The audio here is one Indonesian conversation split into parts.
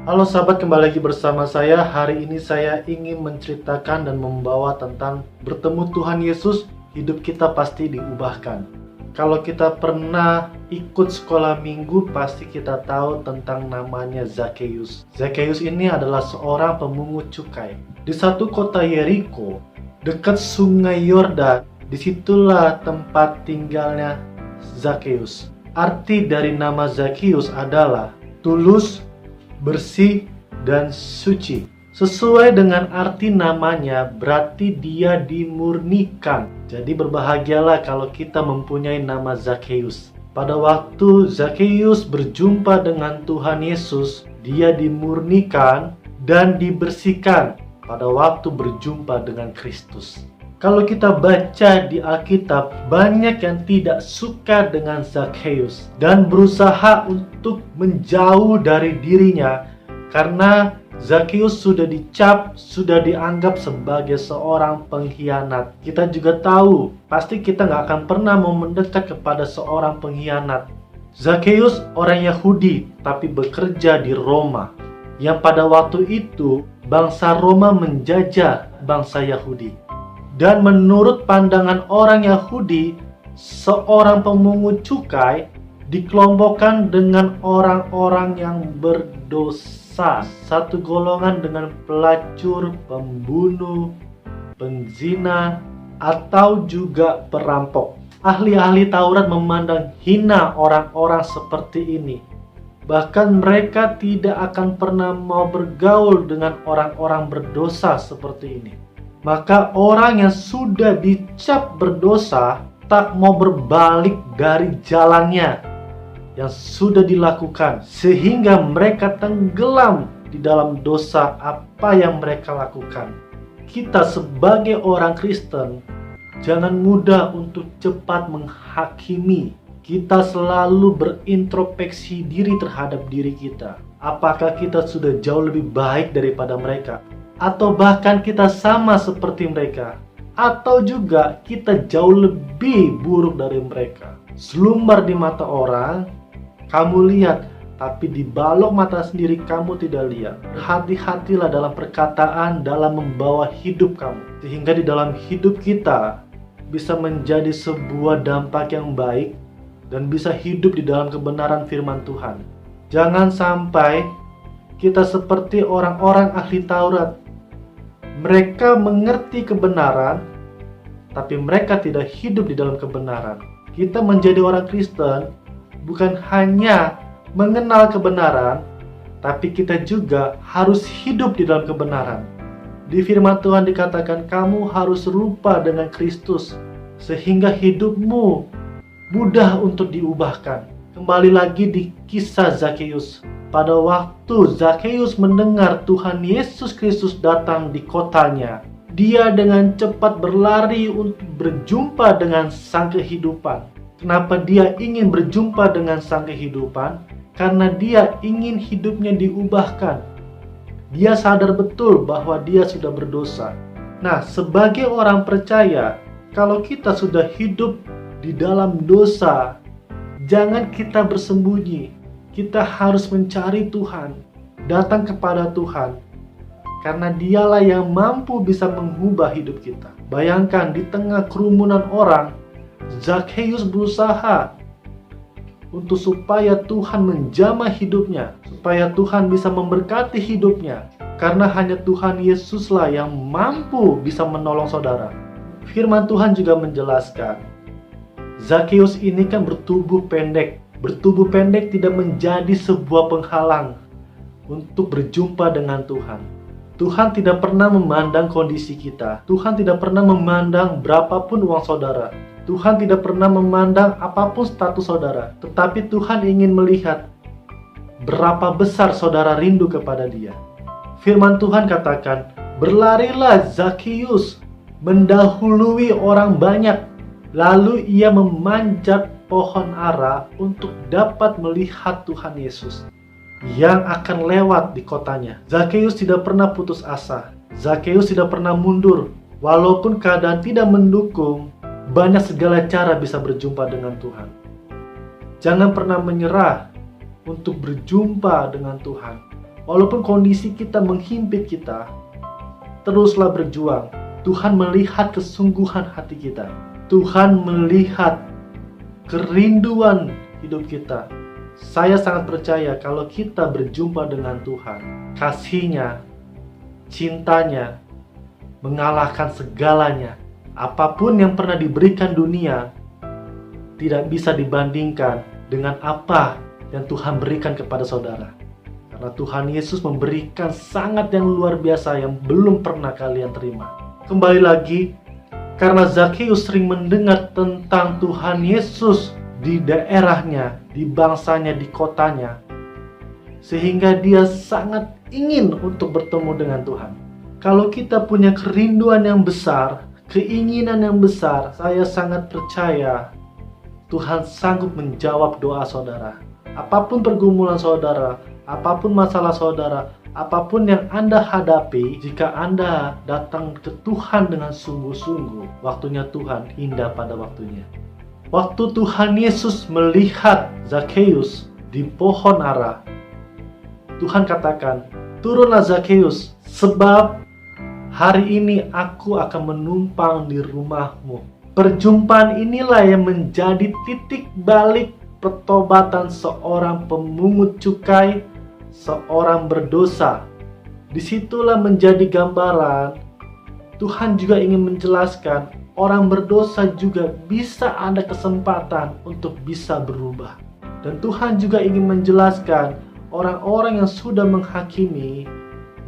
Halo sahabat, kembali lagi bersama saya. Hari ini saya ingin menceritakan dan membawa tentang bertemu Tuhan Yesus, hidup kita pasti diubahkan. Kalau kita pernah ikut sekolah minggu, pasti kita tahu tentang namanya Zakheus. Zakheus ini adalah seorang pemungut cukai. Di satu kota Yeriko, dekat sungai Yordan, disitulah tempat tinggalnya Zakheus. Arti dari nama Zakheus adalah tulus, bersih, dan suci. Sesuai dengan arti namanya, berarti dia dimurnikan. Jadi berbahagialah kalau kita mempunyai nama Zakheus. Pada waktu Zakheus berjumpa dengan Tuhan Yesus, dia dimurnikan dan dibersihkan pada waktu berjumpa dengan Kristus. Kalau kita baca di Alkitab, banyak yang tidak suka dengan Zakheus dan berusaha untuk menjauh dari dirinya karena Zakheus sudah dicap, sudah dianggap sebagai seorang pengkhianat. Kita juga tahu, pasti kita nggak akan pernah mau mendekat kepada seorang pengkhianat. Zakheus orang Yahudi, tapi bekerja di Roma, yang pada waktu itu bangsa Roma menjajah bangsa Yahudi. Dan menurut pandangan orang Yahudi, seorang pemungut cukai dikelompokkan dengan orang-orang yang berdosa, satu golongan dengan pelacur, pembunuh, penzina, atau juga perampok. Ahli-ahli Taurat memandang hina orang-orang seperti ini. Bahkan mereka tidak akan pernah mau bergaul dengan orang-orang berdosa seperti ini. Maka orang yang sudah dicap berdosa tak mau berbalik dari jalannya yang sudah dilakukan, sehingga mereka tenggelam di dalam dosa apa yang mereka lakukan. Kita sebagai orang Kristen jangan mudah untuk cepat menghakimi. Kita selalu berintrospeksi diri terhadap diri kita. Apakah kita sudah jauh lebih baik daripada mereka? Atau bahkan kita sama seperti mereka, atau juga kita jauh lebih buruk dari mereka. Selumbar di mata orang, kamu lihat, tapi di balok mata sendiri kamu tidak lihat. Hati-hatilah dalam perkataan, dalam membawa hidup kamu, sehingga di dalam hidup kita bisa menjadi sebuah dampak yang baik dan bisa hidup di dalam kebenaran firman Tuhan. Jangan sampai kita seperti orang-orang ahli Taurat. Mereka mengerti kebenaran, tapi mereka tidak hidup di dalam kebenaran. Kita menjadi orang Kristen bukan hanya mengenal kebenaran, tapi kita juga harus hidup di dalam kebenaran. Di firman Tuhan dikatakan kamu harus serupa dengan Kristus, sehingga hidupmu mudah untuk diubahkan. Kembali lagi di kisah Zakheus. Pada waktu Zakheus mendengar Tuhan Yesus Kristus datang di kotanya, dia dengan cepat berlari untuk berjumpa dengan sang kehidupan. Kenapa dia ingin berjumpa dengan sang kehidupan? Karena dia ingin hidupnya diubahkan. Dia sadar betul bahwa dia sudah berdosa. Nah, sebagai orang percaya, kalau kita sudah hidup di dalam dosa, jangan kita bersembunyi. Kita harus mencari Tuhan, datang kepada Tuhan, karena dialah yang mampu bisa mengubah hidup kita. Bayangkan di tengah kerumunan orang, Zakheus berusaha untuk supaya Tuhan menjamah hidupnya, supaya Tuhan bisa memberkati hidupnya, karena hanya Tuhan Yesuslah yang mampu bisa menolong saudara. Firman Tuhan juga menjelaskan, Zakheus ini kan bertubuh pendek. Bertubuh pendek tidak menjadi sebuah penghalang untuk berjumpa dengan Tuhan. Tuhan tidak pernah memandang kondisi kita. Tuhan tidak pernah memandang berapapun uang saudara. Tuhan tidak pernah memandang apapun status saudara. Tetapi Tuhan ingin melihat berapa besar saudara rindu kepada Dia. Firman Tuhan katakan, berlarilah Zakheus mendahului orang banyak. Lalu ia memanjat pohon ara untuk dapat melihat Tuhan Yesus yang akan lewat di kotanya. Zakheus tidak pernah putus asa. Zakheus tidak pernah mundur. Walaupun keadaan tidak mendukung, banyak segala cara bisa berjumpa dengan Tuhan. Jangan pernah menyerah untuk berjumpa dengan Tuhan. Walaupun kondisi kita menghimpit kita, teruslah berjuang. Tuhan melihat kesungguhan hati kita. Tuhan melihat kerinduan hidup kita. Saya sangat percaya kalau kita berjumpa dengan Tuhan, kasih-Nya, cintanya mengalahkan segalanya. Apapun yang pernah diberikan dunia tidak bisa dibandingkan dengan apa yang Tuhan berikan kepada saudara. Karena Tuhan Yesus memberikan sangat yang luar biasa yang belum pernah kalian terima. Kembali lagi, karena Zakheus sering mendengar tentang Tuhan Yesus di daerahnya, di bangsanya, di kotanya, sehingga dia sangat ingin untuk bertemu dengan Tuhan. Kalau kita punya kerinduan yang besar, keinginan yang besar, saya sangat percaya Tuhan sanggup menjawab doa saudara. Apapun pergumulan saudara, apapun masalah saudara, apapun yang Anda hadapi, jika Anda datang ke Tuhan dengan sungguh-sungguh, waktunya Tuhan indah pada waktunya. Waktu Tuhan Yesus melihat Zakheus di pohon ara, Tuhan katakan, "Turunlah Zakheus, sebab hari ini aku akan menumpang di rumahmu." Perjumpaan inilah yang menjadi titik balik pertobatan seorang pemungut cukai, seorang berdosa. Disitulah menjadi gambaran Tuhan juga ingin menjelaskan orang berdosa juga bisa ada kesempatan untuk bisa berubah. Dan Tuhan juga ingin menjelaskan orang-orang yang sudah menghakimi,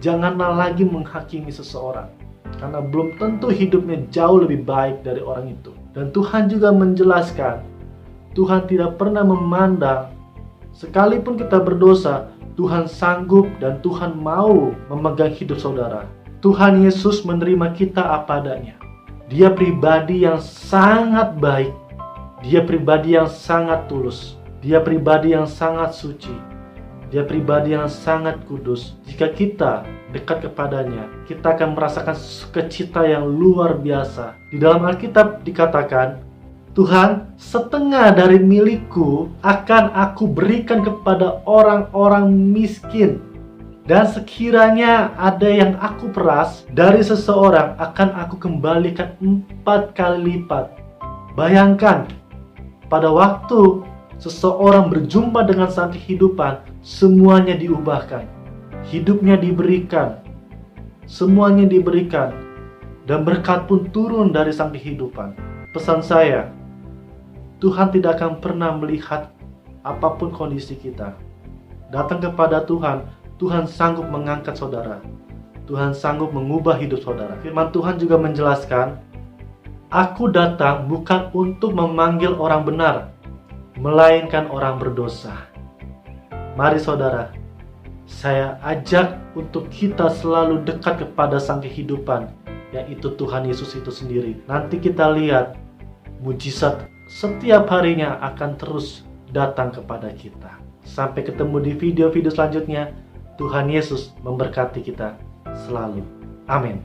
janganlah lagi menghakimi seseorang. Karena belum tentu hidupnya jauh lebih baik dari orang itu. Dan Tuhan juga menjelaskan, Tuhan tidak pernah memandang, sekalipun kita berdosa, Tuhan sanggup dan Tuhan mau memegang hidup saudara. Tuhan Yesus menerima kita apa adanya. Dia pribadi yang sangat baik. Dia pribadi yang sangat tulus. Dia pribadi yang sangat suci. Dia pribadi yang sangat kudus. Jika kita dekat kepadanya, kita akan merasakan sukacita yang luar biasa. Di dalam Alkitab dikatakan, Tuhan, setengah dari milikku akan aku berikan kepada orang-orang miskin. Dan sekiranya ada yang aku peras dari seseorang, akan aku kembalikan 4 kali lipat. Bayangkan, pada waktu seseorang berjumpa dengan sang kehidupan, semuanya diubahkan. Hidupnya diberikan. Semuanya diberikan. Dan berkat pun turun dari sang kehidupan. Pesan saya, Tuhan tidak akan pernah melihat apapun kondisi kita. Datang kepada Tuhan, Tuhan sanggup mengangkat saudara. Tuhan sanggup mengubah hidup saudara. Firman Tuhan juga menjelaskan, "Aku datang bukan untuk memanggil orang benar, melainkan orang berdosa." Mari saudara, saya ajak untuk kita selalu dekat kepada sang kehidupan, yaitu Tuhan Yesus itu sendiri. Nanti kita lihat mujizat setiap harinya akan terus datang kepada kita. Sampai ketemu di video-video selanjutnya. Tuhan Yesus memberkati kita selalu. Amin.